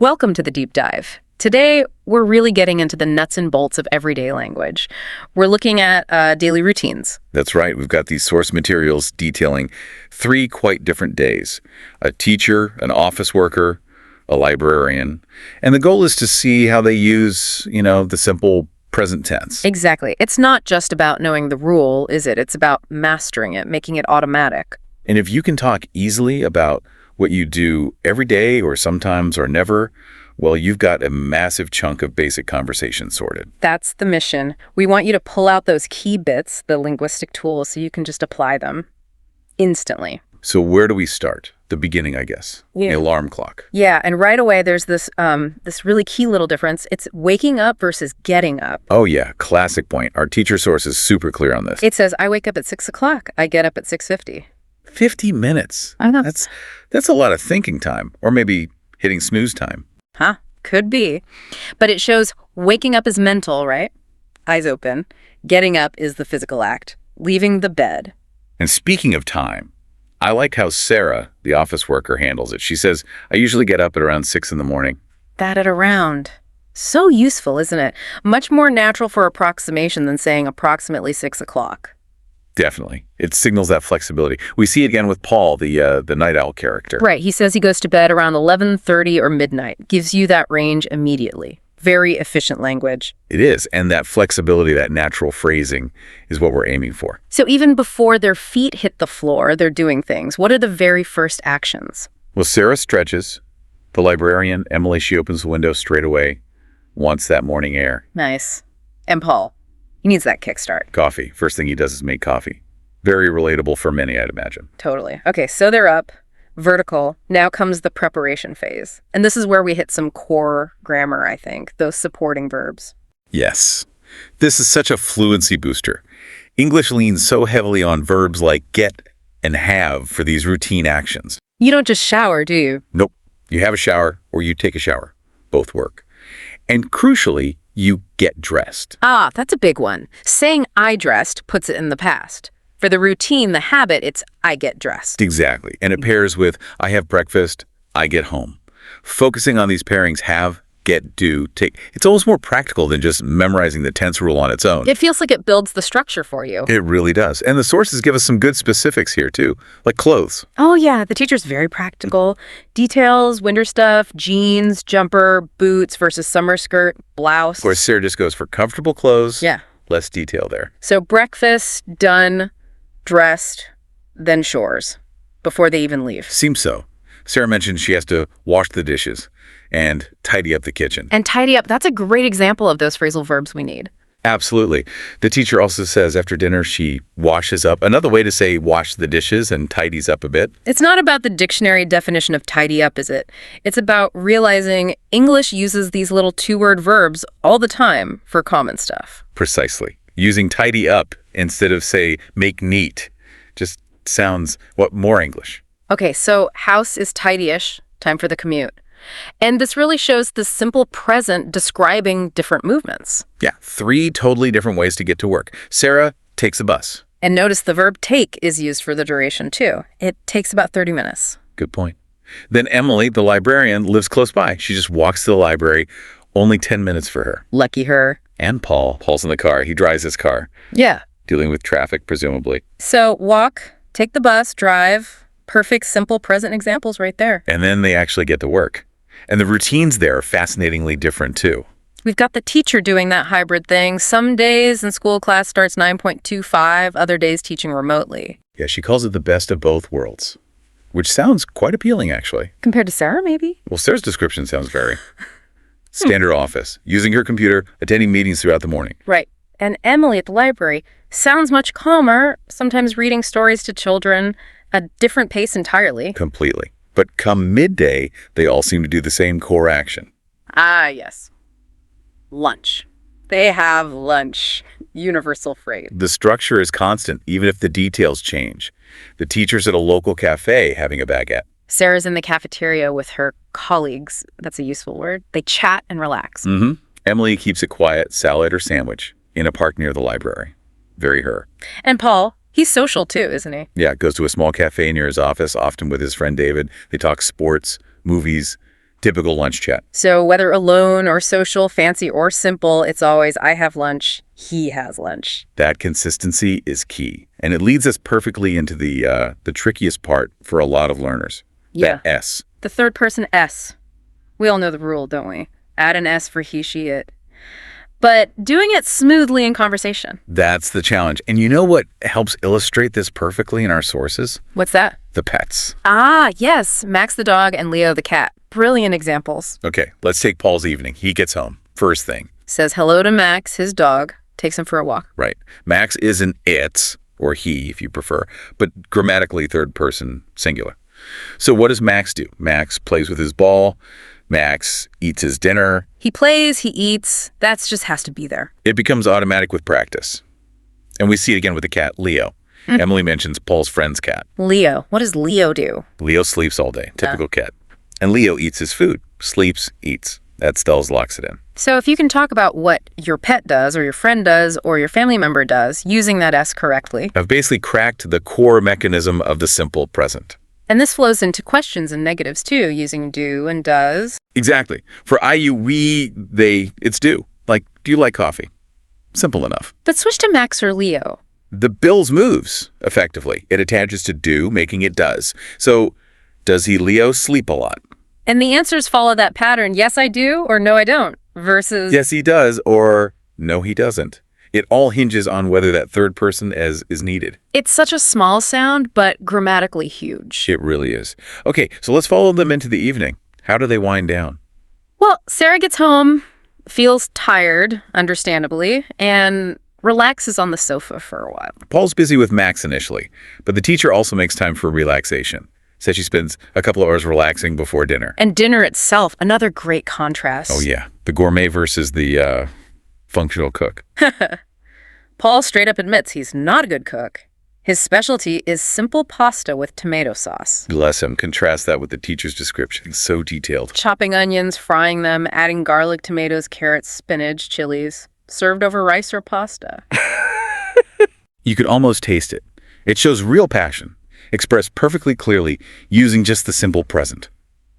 Welcome to the deep dive. Today, we're really getting into the nuts and bolts of everyday language. We're looking at daily routines. That's right. We've got these source materials detailing 3 quite different days: a teacher, an office worker, a librarian. And the goal is to see how they use, the simple present tense. Exactly. It's not just about knowing the rule, is it? It's about mastering it, making it automatic. And if you can talk easily about what you do every day or sometimes or never, well, you've got a massive chunk of basic conversation sorted. That's the mission. We want you to pull out those key bits, the linguistic tools, so you can just apply them instantly. So where do we start? The beginning, I guess. Yeah. The alarm clock. Yeah, and right away there's this really key little difference. It's waking up versus getting up. Oh, yeah. Classic point. Our teacher source is super clear on this. It says, I wake up at 6 o'clock. I get up at 6:50. 50 minutes. I know. That's a lot of thinking time, or maybe hitting snooze time. Huh? Could be. But it shows waking up is mental, right? Eyes open. Getting up is the physical act. Leaving the bed. And speaking of time, I like how Sarah, the office worker, handles it. She says, I usually get up at around 6 in the morning. That at around. So useful, isn't it? Much more natural for approximation than saying approximately 6 o'clock. Definitely. It signals that flexibility. We see it again with Paul, the night owl character. Right. He says he goes to bed around 11:30 or midnight. Gives you that range immediately. Very efficient language. It is. And that flexibility, that natural phrasing is what we're aiming for. So even before their feet hit the floor, they're doing things. What are the very first actions? Well, Sarah stretches. The librarian, Emily, she opens the window straight away, wants that morning air. Nice. And Paul, he needs that kickstart. Coffee. First thing he does is make coffee. Very relatable for many, I'd imagine. Totally. Okay, so they're up. Vertical. Now comes the preparation phase. And this is where we hit some core grammar, I think, those supporting verbs. Yes. This is such a fluency booster. English leans so heavily on verbs like get and have for these routine actions. You don't just shower, do you? Nope. You have a shower or you take a shower. Both work. And crucially, you get dressed. Ah, that's a big one. Saying I dressed puts it in the past. For the routine, the habit, it's I get dressed. Exactly. And it pairs with I have breakfast, I get home. Focusing on these pairings, have, get, do, take. It's almost more practical than just memorizing the tense rule on its own. It feels like it builds the structure for you. It really does. And the sources give us some good specifics here, too, like clothes. Oh, yeah. The teacher's very practical. Details, winter stuff, jeans, jumper, boots versus summer skirt, blouse. Of course, Sarah just goes for comfortable clothes. Yeah. Less detail there. So breakfast, done, dressed, then chores, before they even leave. Seems so. Sarah mentioned she has to wash the dishes and tidy up the kitchen. And tidy up, that's a great example of those phrasal verbs we need. Absolutely. The teacher also says after dinner she washes up. Another way to say wash the dishes and tidies up a bit. It's not about the dictionary definition of tidy up, is it? It's about realizing English uses these little 2-word verbs all the time for common stuff. Precisely. Using tidy up instead of, say, make neat just sounds, more English. Okay, so house is tidy-ish, time for the commute. And this really shows the simple present describing different movements. Yeah, 3 totally different ways to get to work. Sarah takes a bus. And notice the verb take is used for the duration, too. It takes about 30 minutes. Good point. Then Emily, the librarian, lives close by. She just walks to the library. Only 10 minutes for her. Lucky her. And Paul. Paul's in the car. He drives his car. Yeah. Dealing with traffic, presumably. So walk, take the bus, drive. Perfect, simple, present examples right there. And then they actually get to work. And the routines there are fascinatingly different, too. We've got the teacher doing that hybrid thing. Some days in school class starts 9.25, other days teaching remotely. Yeah, she calls it the best of both worlds, which sounds quite appealing, actually. Compared to Sarah, maybe? Well, Sarah's description sounds very standard office, using her computer, attending meetings throughout the morning. Right. And Emily at the library sounds much calmer, sometimes reading stories to children, a different pace entirely. Completely. But come midday, they all seem to do the same core action. Ah, yes. Lunch. They have lunch. Universal phrase. The structure is constant, even if the details change. The teacher's at a local cafe having a baguette. Sarah's in the cafeteria with her colleagues. That's a useful word. They chat and relax. Mm-hmm. Emily keeps it quiet, salad or sandwich, in a park near the library. Very her. And Paul, he's social too, isn't he? Yeah, goes to a small cafe near his office, often with his friend David. They talk sports, movies, Typical lunch chat. So whether alone or social, fancy or simple, it's always I have lunch, he has lunch. That consistency is key. And it leads us perfectly into the trickiest part for a lot of learners. Yeah. That S. The third person S. We all know the rule, don't we? Add an S for he, she, it. But doing it smoothly in conversation. That's the challenge. And you know what helps illustrate this perfectly in our sources? What's that? The pets. Ah, yes. Max the dog and Leo the cat. Brilliant examples. Okay, let's take Paul's evening. He gets home. First thing. Says hello to Max, his dog. Takes him for a walk. Right. Max isn't it, or he if you prefer, but grammatically third person singular. So what does Max do? Max plays with his ball. Max eats his dinner. He plays, he eats. That's just has to be there. It becomes automatic with practice. And we see it again with the cat, Leo. Emily mentions Paul's friend's cat. Leo. What does Leo do? Leo sleeps all day. Typical cat. And Leo eats his food. Sleeps, eats. That Stells locks it in. So if you can talk about what your pet does or your friend does or your family member does using that S correctly. I've basically cracked the core mechanism of the simple present. And this flows into questions and negatives too, using do and does. Exactly. For I, you, we, they, it's do. Like, do you like coffee? Simple enough. But switch to Max or Leo. The bills moves, effectively. It attaches to do, making it does. So, does he, Leo, sleep a lot? And the answers follow that pattern, yes I do or no I don't, versus Yes, he does, or no, he doesn't. It all hinges on whether that third person is needed. it's such a small sound, but grammatically huge. It really is. Okay, so let's follow them into the evening. How do they wind down? Well, Sarah gets home, feels tired, understandably, and relaxes on the sofa for a while. Paul's busy with Max initially, but the teacher also makes time for relaxation. Says she spends a couple of hours relaxing before dinner. And dinner itself, another great contrast. Oh, yeah. The gourmet versus the functional cook. Paul straight up admits he's not a good cook. His specialty is simple pasta with tomato sauce. Bless him. Contrast that with the teacher's description. So detailed. Chopping onions, frying them, adding garlic, tomatoes, carrots, spinach, chilies. Served over rice or pasta. You could almost taste it. It shows real passion, expressed perfectly clearly using just the simple present.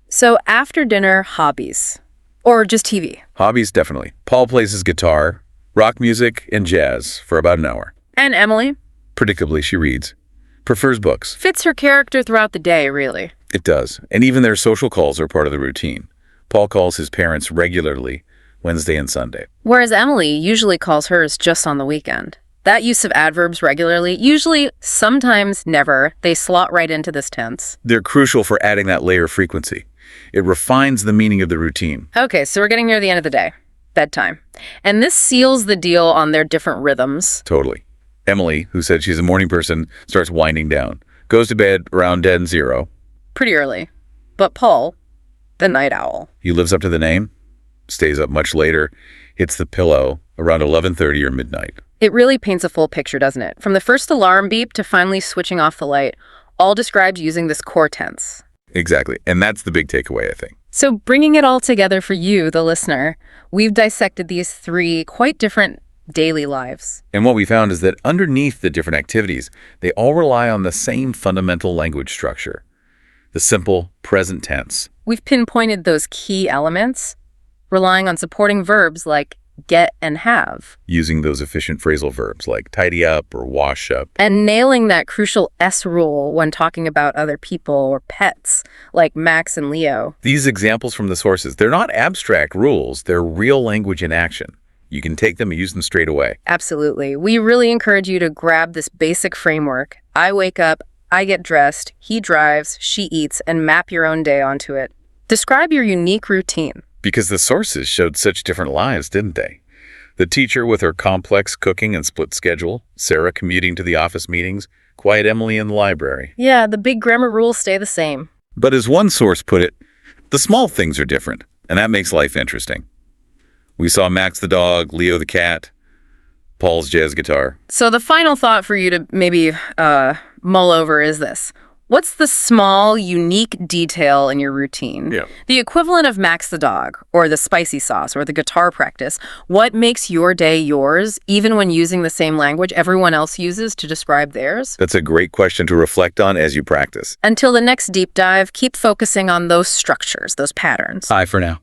So after dinner, hobbies. Or just TV. Hobbies, definitely. Paul plays his guitar, rock music, and jazz for about an hour. And Emily. Predictably, she reads. Prefers books. Fits her character throughout the day, really. It does. And even their social calls are part of the routine. Paul calls his parents regularly, Wednesday and Sunday. Whereas Emily usually calls hers just on the weekend. That use of adverbs regularly, usually, sometimes, never, they slot right into this tense. They're crucial for adding that layer of frequency. It refines the meaning of the routine. Okay, so we're getting near the end of the day. Bedtime. And this seals the deal on their different rhythms. Totally. Emily, who said she's a morning person, starts winding down. Goes to bed around dead and zero. Pretty early. But Paul, the night owl. He lives up to the name, stays up much later, hits the pillow around 11:30 or midnight. It really paints a full picture, doesn't it? From the first alarm beep to finally switching off the light, all described using this core tense. Exactly. And that's the big takeaway, I think. So bringing it all together for you, the listener, we've dissected these three quite different daily lives. And what we found is that underneath the different activities, they all rely on the same fundamental language structure, the simple present tense. We've pinpointed those key elements, relying on supporting verbs like get and have. Using those efficient phrasal verbs like tidy up or wash up. And nailing that crucial S rule when talking about other people or pets, like Max and Leo. These examples from the sources, they're not abstract rules, they're real language in action. You can take them and use them straight away. Absolutely. We really encourage you to grab this basic framework. I wake up, I get dressed, he drives, she eats, and map your own day onto it. Describe your unique routine. Because the sources showed such different lives, didn't they? The teacher with her complex cooking and split schedule, Sarah commuting to the office meetings, quiet Emily in the library. Yeah, the big grammar rules stay the same. But as one source put it, the small things are different, and that makes life interesting. We saw Max the dog, Leo the cat, Paul's jazz guitar. So the final thought for you to maybe mull over is this. What's the small, unique detail in your routine? Yeah. The equivalent of Max the dog, or the spicy sauce, or the guitar practice. What makes your day yours, even when using the same language everyone else uses to describe theirs? That's a great question to reflect on as you practice. Until the next deep dive, keep focusing on those structures, those patterns. Bye for now.